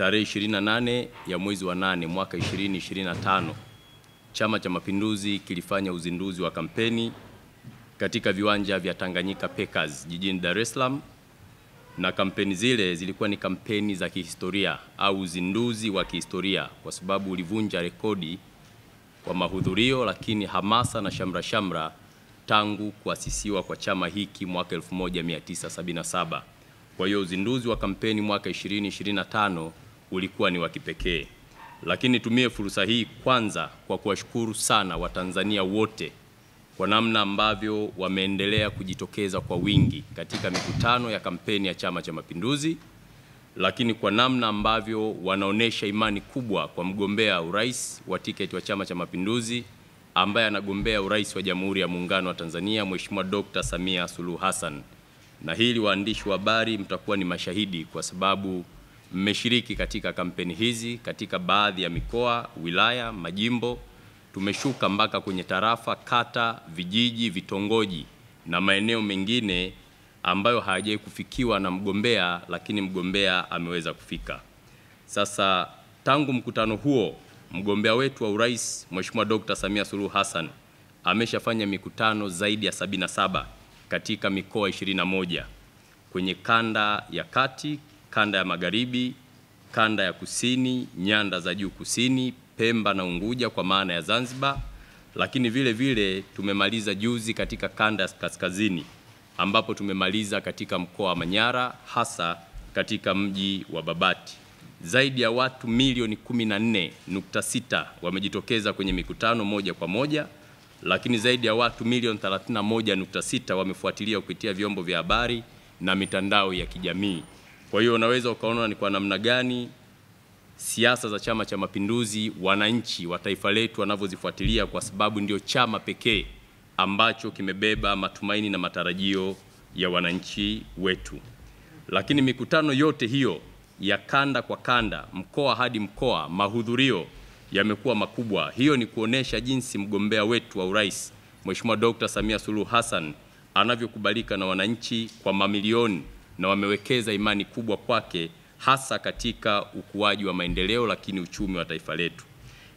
tarehe 28 ya mwezi wa 8 mwaka 2025, Chama cha Mapinduzi kilifanya uzinduzi wa kampeni katika viwanja vya Tanganyika Packers jijini Dar es Salaam, na kampeni zile zilikuwa ni kampeni za kihistoria au uzinduzi wa kihistoria kwa sababu ulivunja rekodi kwa mahudhurio, lakini hamasa na shamra tangu kuasisiwa kwa chama hiki mwaka 1977. Kwa hiyo uzinduzi wa kampeni mwaka 2025 ulikuwa ni wa kipekee. Lakini tumie fursa hii kwanza kwa kuwashukuru sana Watanzania wote kwa namna ambavyo wameendelea kujitokeza kwa wingi katika mikutano ya kampeni ya Chama cha Mapinduzi, lakini kwa namna ambavyo wanaonesha imani kubwa kwa mgombea urais wa tiketi wa Chama cha Mapinduzi ambaye anagombea urais wa Jamhuri ya Muungano wa Tanzania, Mheshimiwa Dr. Samia Suluhu Hassan. Na hili waandishi wa habari mtakuwa ni mashahidi kwa sababu mmeshiriki katika kampeni hizi katika baadhi ya mikoa, wilaya, majimbo. Tumeshuka mpaka kwenye tarafa, kata, vijiji, vitongoji na maeneo mengine ambayo hayajawahi kufikiwa na mgombea, lakini mgombea ameweza kufika. Sasa tangu mkutano huo, mgombea wetu wa urais Mheshimiwa Dr. Samia Suluhu Hassan ameshafanya mikutano zaidi ya 77 katika mikoa 21 kwenye kanda ya kati, kanda ya magharibi, kanda ya kusini, nyanda za juu kusini, Pemba na Unguja kwa maana ya Zanzibar, lakini vile vile tumemaliza juzi katika kanda ya kaskazini ambapo tumemaliza katika mkoa wa Manyara, hasa katika mji wa Babati. Zaidi ya watu milioni 14.6 wamejitokeza kwenye mikutano moja kwa moja, lakini zaidi ya watu milioni 31.6 wamefuatilia kupitia vyombo vya habari na mitandao ya kijamii. Kwa hiyo unaweza ukaona ni kwa namna gani siasa za Chama cha Mapinduzi wananchi wa taifa letu wanavyozifuatilia, kwa sababu ndio chama pekee ambacho kimebeba matumaini na matarajio ya wananchi wetu. Lakini mikutano yote hiyo ya kanda kwa kanda, mkoa hadi mkoa, mahudhurio yamekuwa makubwa. Hiyo ni kuonesha jinsi mgombea wetu wa urais Mheshimiwa Dr. Samia Suluhu Hassan anavyokubalika na wananchi kwa mamilioni, na wamewekeza imani kubwa kwake, hasa katika ukuaji wa maendeleo lakini uchumi wa taifa letu.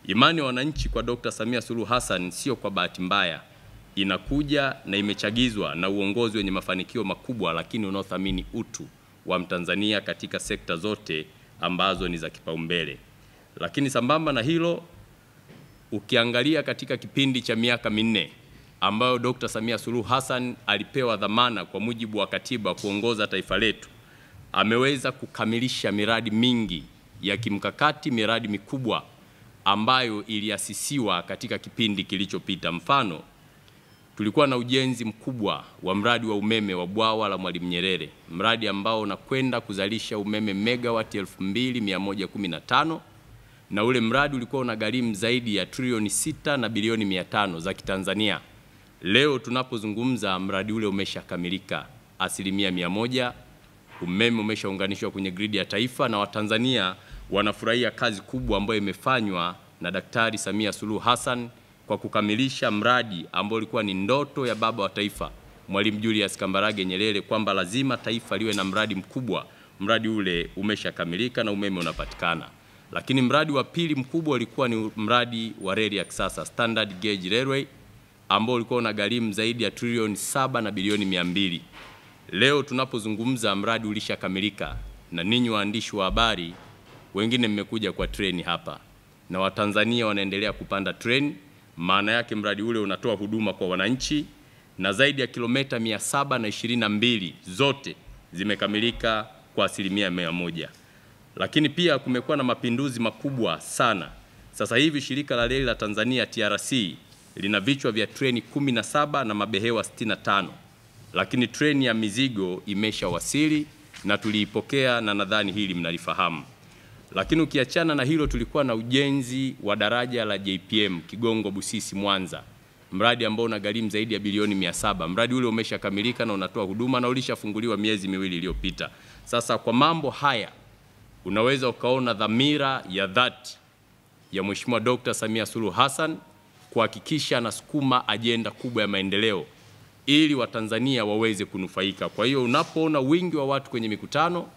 Imani ya wananchi kwa Dr. Samia Suluhu Hassan sio kwa bahati mbaya, inakuja na imechagizwa na uongozi wenye mafanikio makubwa lakini unaothamini utu wa Mtanzania katika sekta zote ambazo ni za kipaumbele. Lakini sambamba na hilo, ukiangalia katika kipindi cha miaka minne ambayo Dr. Samia Suluhu Hassan alipewa dhamana kwa mujibu wa katiba kuongoza taifa letu, ameweza kukamilisha miradi mingi ya kimkakati, miradi mikubwa ambayo iliasisiwa katika kipindi kilichopita. Mfano, tulikuwa na ujenzi mkubwa wa mradi wa umeme wa bwawa la Mwalimu Nyerere, mradi ambao unakwenda kuzalisha umeme megawati 2115, na ule mradi ulikuwa unagharimu zaidi ya trilioni 6 na bilioni 500 za Kitanzania. Leo tunapozungumza mradi ule umeshakamilika 100%, umeme umeshaunganishwa kwenye gridi ya taifa, na Watanzania wanafurahia kazi kubwa ambayo imefanywa na Daktari Samia Suluhu Hassan kwa kukamilisha mradi ambao ulikuwa ni ndoto ya baba wa taifa Mwalimu Julius Kambarage Nyerere kwamba lazima taifa liwe na mradi mkubwa. Mradi ule umeshakamilika na umeme unapatikana. Lakini mradi wa pili mkubwa ulikuwa ni mradi wa reli ya kisasa Standard Gauge Railway ambao ulikuwa unagharimu zaidi ya trilioni 7 na bilioni 200. Leo tunapozungumza mradi ulishakamilika, na ninyi waandishi wa habari wengine mmekuja kwa treni hapa na Watanzania wanaendelea kupanda treni. Maana yake mradi ule unatoa huduma kwa wananchi, na zaidi ya kilomita 722 zote zimekamilika kwa 100%. Lakini pia kumekuwa na mapinduzi makubwa sana. Sasa hivi shirika la reli la Tanzania TRC lina vichwa vya treni 17 na mabehewa 65. Lakini treni ya mizigo imeshawasili na tuliipokea, na nadhani hili mnalifahamu. Lakini ukiachana na hilo, tulikuwa na ujenzi wa daraja la JPM Kigongo Busisi Mwanza, mradi ambao unagharimu zaidi ya bilioni 700. Mradi ule umeshakamilika na unatoa huduma na ulishafunguliwa miezi miwili iliyopita. Sasa kwa mambo haya unaweza ukaona dhamira ya dhati ya Mheshimiwa Dr. Samia Suluhu Hassan kuhakikisha anasukuma ajenda kubwa ya maendeleo ili Watanzania waweze kunufaika. Kwa hiyo unapoona wingi wa watu kwenye mikutano,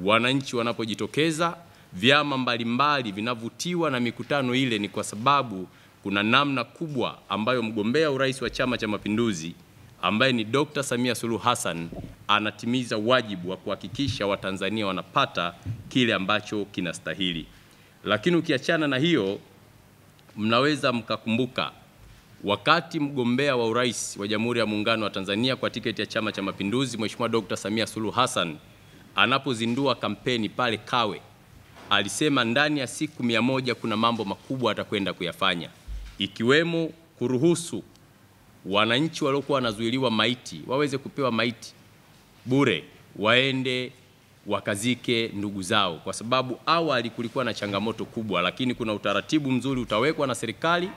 wananchi wanapojitokeza, vyama mbalimbali vinavutiwa na mikutano ile ni kwa sababu kuna namna kubwa ambayo mgombea urais wa Chama cha Mapinduzi ambaye ni Dr. Samia Suluhu Hassan anatimiza wajibu wa kuhakikisha Watanzania wanapata kile ambacho kinastahili. Lakini ukiachana na hiyo, mnaweza mkakumbuka wakati mgombea wa urais wa Jamhuri ya Muungano wa Tanzania kwa tiketi ya Chama cha Mapinduzi Mheshimiwa Dr. Samia Suluhu Hassan anapozindua kampeni pale Kawe, alisema ndani ya siku 100 kuna mambo makubwa atakwenda kuyafanya, ikiwemo kuruhusu wananchi waliokuwa wanazuiliwa maiti waweze kupewa maiti bure, waende wakazike ndugu zao, kwa sababu awali kulikuwa na changamoto kubwa, lakini kuna utaratibu mzuri utawekwa na serikali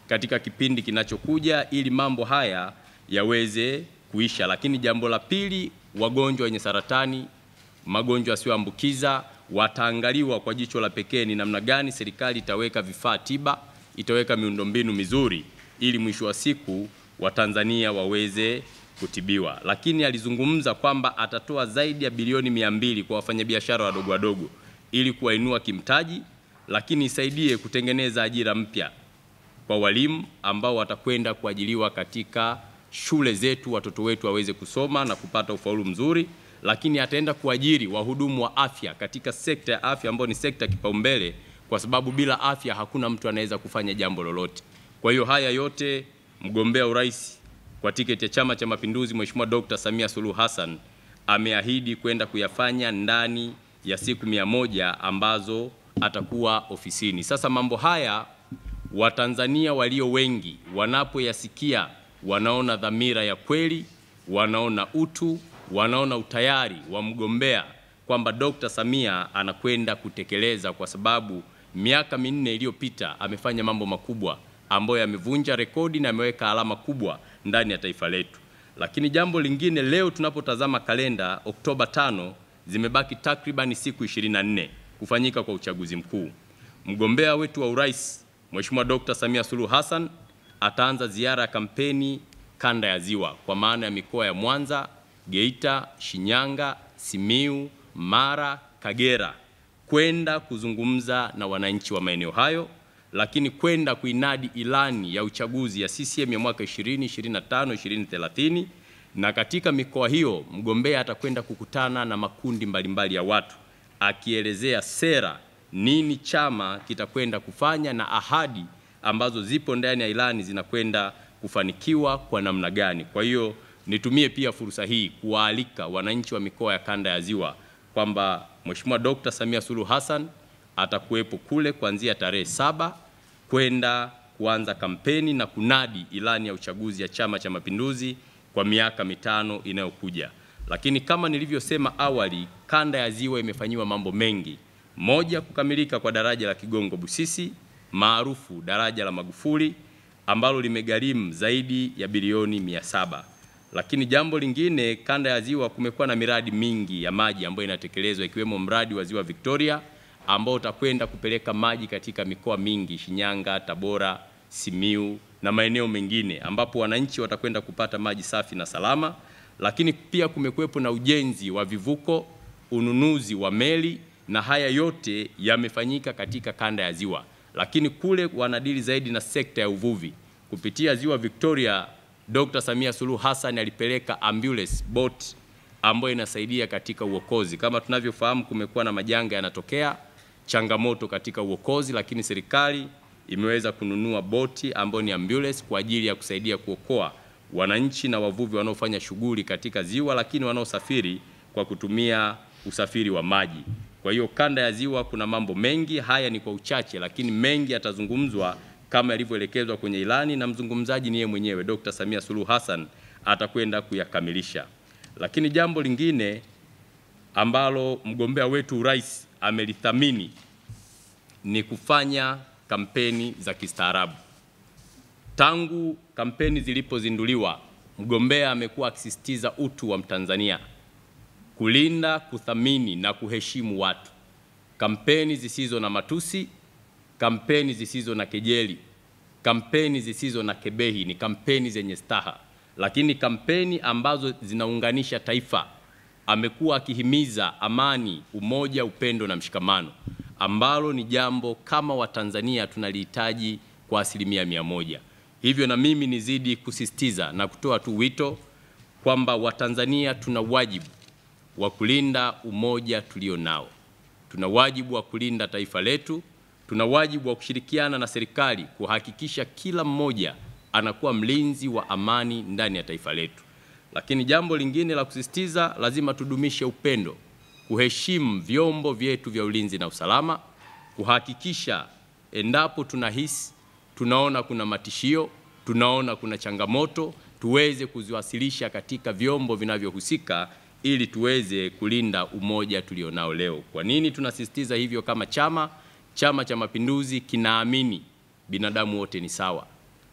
katika kipindi kinachokuja ili mambo haya yaweze kuisha. Lakini jambo la pili, wagonjwa wenye saratani, magonjwa yasiyoambukiza wataangaliwa kwa jicho la pekee ni namna gani serikali itaweka vifaa tiba, itaweka miundombinu mizuri ili mwisho wa siku Watanzania waweze kutibiwa. Lakini alizungumza kwamba atatoa zaidi ya bilioni 200 kwa wafanyabiashara wadogo wadogo ili kuwainua kimtaji, lakini isaidie kutengeneza ajira mpya kwa walimu ambao watakwenda kuajiliwa katika shule zetu, watoto wetu waweze kusoma na kupata ufaulu mzuri. Lakini ataenda kuajiri wahudumu wa afya katika sekta ya afya ambayo ni sekta kipaumbele, kwa sababu bila afya hakuna mtu anaweza kufanya jambo lolote. Kwa hiyo haya yote mgombea urais kwa tiketi ya Chama cha Mapinduzi Mheshimiwa Dr. Samia Suluhu Hassan ameahidi kwenda kuyafanya ndani ya siku 100 ambazo atakuwa ofisini. Sasa mambo haya Watanzania walio wengi wanapoyasikia wanaona dhamira ya kweli, wanaona utu, wanaona utayari wa mgombea kwamba Dr. Samia anakwenda kutekeleza, kwa sababu miaka 4 iliyopita amefanya mambo makubwa ambayo yamevunja rekodi na ameweka alama kubwa ndani ya taifa letu. Lakini jambo lingine, leo tunapotazama kalenda, Oktoba 5 zimebaki takriban siku 24 kufanyika kwa uchaguzi mkuu. Mgombea wetu wa urais Mheshimiwa Dr. Samia Suluhu Hassan ataanza ziara ya kampeni kanda ya Ziwa, kwa maana ya mikoa ya Mwanza, Geita, Shinyanga, Simiu, Mara, Kagera, kwenda kuzungumza na wananchi wa maeneo hayo, lakini kwenda kuinadi ilani ya uchaguzi ya CCM ya mwaka 2025 2030. Na katika mikoa hiyo mgombea atakwenda kukutana na makundi mbalimbali ya watu akielezea sera, nini chama kitakwenda kufanya na ahadi ambazo zipo ndani ya ilani zinakwenda kufanikiwa kwa namna gani. Kwa hiyo nitumie pia fursa hii kuwaalika wananchi wa mikoa ya kanda ya Ziwa kwamba Mheshimiwa Dr. Samia Suluhu Hassan atakuwepo kule kuanzia tarehe 7 kwenda kuanza kampeni na kunadi ilani ya uchaguzi ya Chama cha Mapinduzi kwa miaka 5 inayokuja. Lakini kama nilivyosema awali, kanda ya Ziwa imefanyiwa mambo mengi. Moja, kukamilika kwa daraja la Kigongo Busisi maarufu daraja la Magufuli ambalo limegharimu zaidi ya bilioni 700. Lakini jambo lingine, kanda ya Ziwa kumekuwa na miradi mingi ya maji ambayo inatekelezwa, ikiwemo mradi wa Ziwa Victoria ambao utakwenda kupeleka maji katika mikoa mingi, Shinyanga, Tabora, Simiu na maeneo mengine, ambapo wananchi watakwenda kupata maji safi na salama. Lakini pia kumekuwepo na ujenzi wa vivuko, ununuzi wa meli, na haya yote yamefanyika katika kanda ya Ziwa. Lakini kule wanadili zaidi na sekta ya uvuvi. Kupitia Ziwa Victoria, Dr. Samia Suluhu Hassan alipeleka ambulance boat ambayo inasaidia katika uokozi. Kama tunavyofahamu, kumekuwa na majanga yanatokea, changamoto katika uokozi, lakini serikali imeweza kununua boti ambayo ni ambulance kwa ajili ya kusaidia kuokoa wananchi na wavuvi wanaofanya shughuli katika ziwa, lakini wanaosafiri kwa kutumia usafiri wa maji. Kwa hiyo kanda ya Ziwa kuna mambo mengi, haya ni kwa uchache, lakini mengi yatazungumzwa kama yalivyoelekezwa kwenye ilani, na mzungumzaji ni yeye mwenyewe Dr. Samia Suluhu Hassan atakwenda kuyakamilisha. Lakini jambo lingine ambalo mgombea wetu urais amelithamini ni kufanya kampeni za kistaarabu. Tangu kampeni zilipozinduliwa, mgombea amekuwa akisisitiza utu wa Mtanzania, kulinda, kuthamini na kuheshimu watu. Kampeni zisizo na matusi, kampeni zisizo na kejeli, kampeni zisizo na kebehi, ni kampeni zenye staha, lakini kampeni ambazo zinaunganisha taifa. Amekuwa akihimiza amani, umoja, upendo na mshikamano. ambalo ni jambo kama Watanzania tunalihitaji kwa 100%. Hivyo na mimi nizidi kusisitiza na kutoa tu wito kwamba Watanzania tuna wajibu wa kulinda umoja tulio nao. Tuna wajibu wa kulinda taifa letu, tuna wajibu wa kushirikiana na serikali kuhakikisha kila mmoja anakuwa mlinzi wa amani ndani ya taifa letu. Lakini jambo lingine la kusisitiza, lazima tudumishe upendo, kuheshimu vyombo vyetu vya ulinzi na usalama, kuhakikisha endapo tunahisi, tunaona kuna matishio, tunaona kuna changamoto, tuweze kuziwasilisha katika vyombo vinavyohusika ili tuweze kulinda umoja tulionao leo. Kwa nini tunasisitiza hivyo kama chama? Chama cha Mapinduzi kinaamini binadamu wote ni sawa.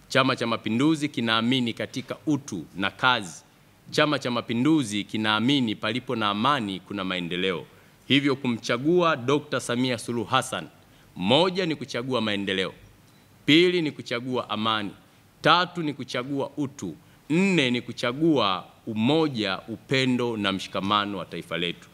Chama cha Mapinduzi kinaamini katika utu na kazi. Chama cha Mapinduzi kinaamini palipo na amani kuna maendeleo. Hivyo kumchagua Dr. Samia Suluhu Hassan, moja ni kuchagua maendeleo, pili ni kuchagua amani, tatu ni kuchagua utu, nne ni kuchagua umoja, upendo na mshikamano wa taifa letu.